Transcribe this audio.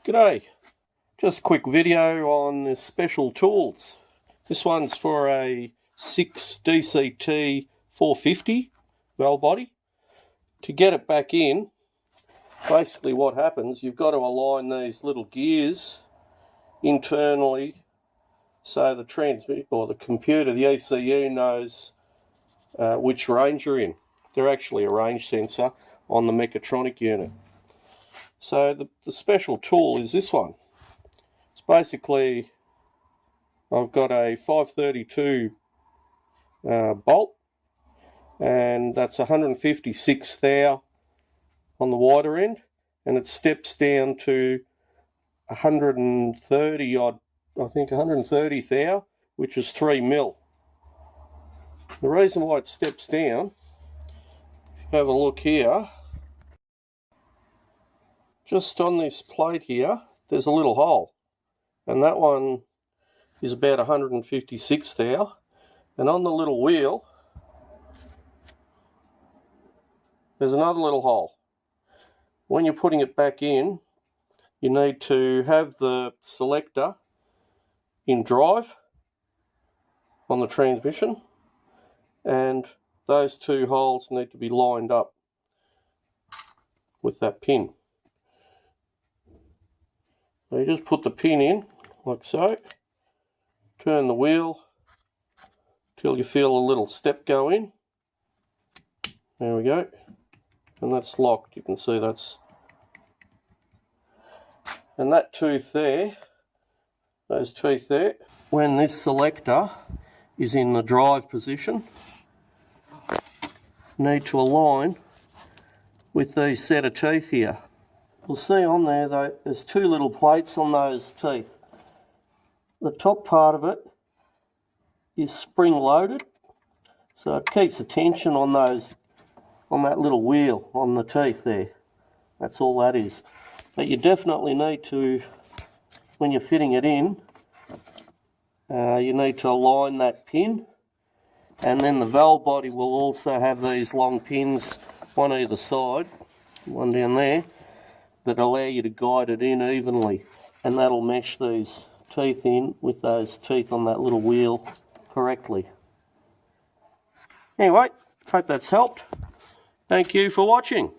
G'day, just a quick video on special tools. This one's for a 6DCT450 valve body. To get it back in, basically what happens, you've got to align these little gears internally so the transmit or the computer, the ECU, knows which range you're in. They're actually a range sensor on the mechatronic unit. So the special tool is this one. It's basically, I've got a 532 bolt, and that's 156 thou on the wider end, and it steps down to 130 odd, I think 130 thou, which is 3 mil. The reason why it steps down, if you have a look here, just on this plate here, there's a little hole, and that one is about 156 thou, and on the little wheel there's another little hole. When you're putting it back in, you need to have the selector in drive on the transmission, and those two holes need to be lined up with that pin. So you just put the pin in like so, turn the wheel till you feel a little step go in. There we go, and that's locked. You can see that's, and that tooth there, those teeth there, when this selector is in the drive position, you need to align with these set of teeth here. You'll see on there though, there's two little plates on those teeth. The top part of it is spring loaded, so it keeps the tension on those, on that little wheel on the teeth there. That's all that is. But you definitely need to, when you're fitting it in, you need to align that pin, and then the valve body will also have these long pins, one either side, one down there, that allow you to guide it in evenly, and that'll mesh these teeth in with those teeth on that little wheel correctly. Anyway, hope that's helped. Thank you for watching.